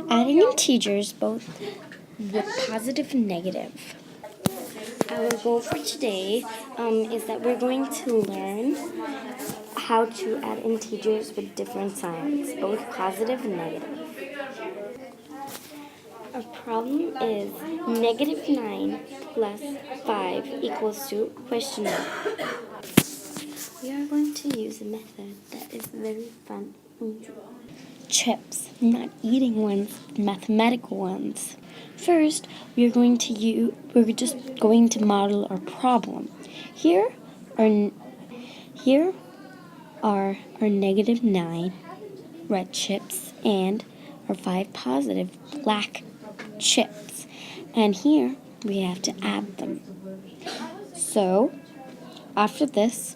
Adding integers both with positive and negative. Our goal for today is that we're going to learn how to add integers with different signs, both positive and negative. Our problem is -9 plus 5 equals to question mark. We are going to use a method that is very fun and easy. Chips, not eating ones, mathematical ones. First, we're just going to model our problem. Here are our -9 red chips and our 5 positive black chips. And here we have to add them. So, after this,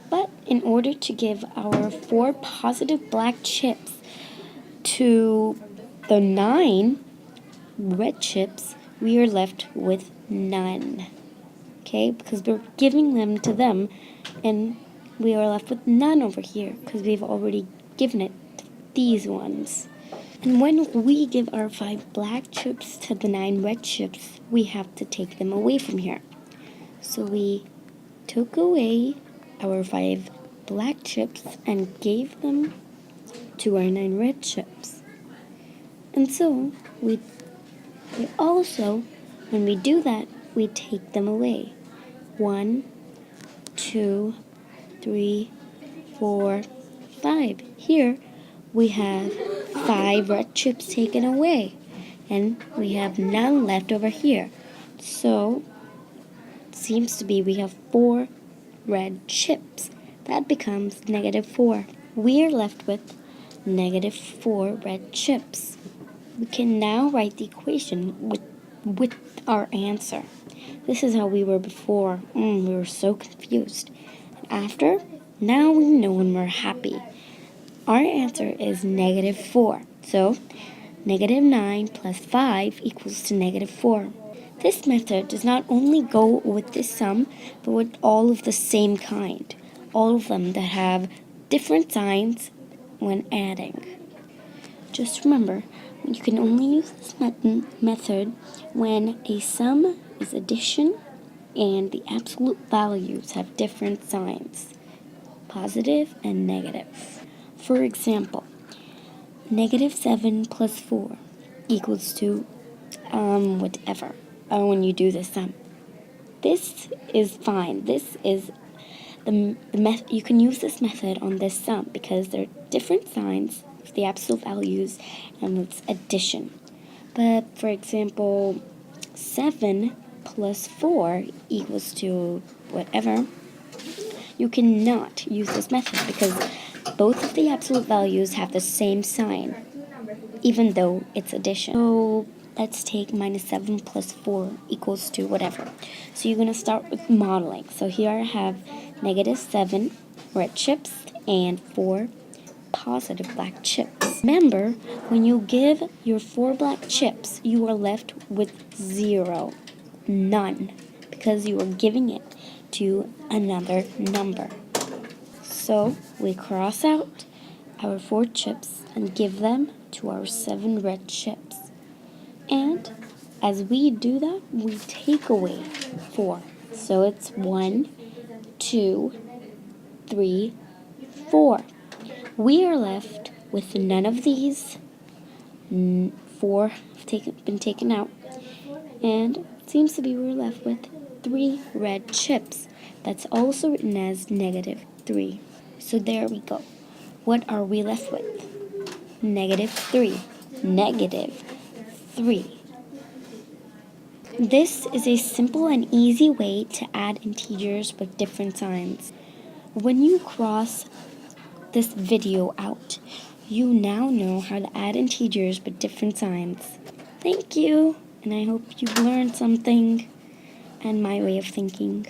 but in order to give our 4 positive black chips to the 9 red chips, we are left with none. Okay, because we're giving them to them, and we are left with none over here because we've already given it to these ones. And when we give our 5 black chips to the 9 red chips, we have to take them away from here. So we took away our 5 black chips and gave them to our 9 red chips. And so we also, when we do that, we take them away. 1, 2, 3, 4, 5. Here we have 5 red chips taken away, and we have none left over here. So it seems to be we have 4 red chips. That becomes -4. We are left with -4 red chips. We can now write the equation with our answer. This is how we were before. We were so confused. After, now we know when we're happy. Our answer is -4. So, -9 plus 5 equals to -4. This method does not only go with this sum, but with all of the same kind. All of them that have different signs when adding. Just remember, you can only use this method when a sum is addition and the absolute values have different signs, positive and negative. For example, -7 plus 4 equals to whatever when you do the sum. This is fine. This is you can use this method on this sum because they're different signs of the absolute values and it's addition. But for example, 7 plus 4 equals to whatever, you cannot use this method because both of the absolute values have the same sign, even though it's addition. So let's take -7 plus 4 equals to whatever. So you're going to start with modeling. So here I have -7 red chips and 4 positive black chips. Remember, when you give your 4 black chips, you are left with 0, none, because you are giving it to another number. So we cross out our 4 chips and give them to our 7 red chips. And as we do that, we take away 4. So it's 1, 2, 3, 4. We are left with none of these. 4 have been taken out. And it seems to be we're left with 3 red chips. That's also written as -3. So there we go. What are we left with? -3. -3. This is a simple and easy way to add integers with different signs. When you cross this video out, you now know how to add integers with different signs. Thank you, and I hope you learned something and my way of thinking.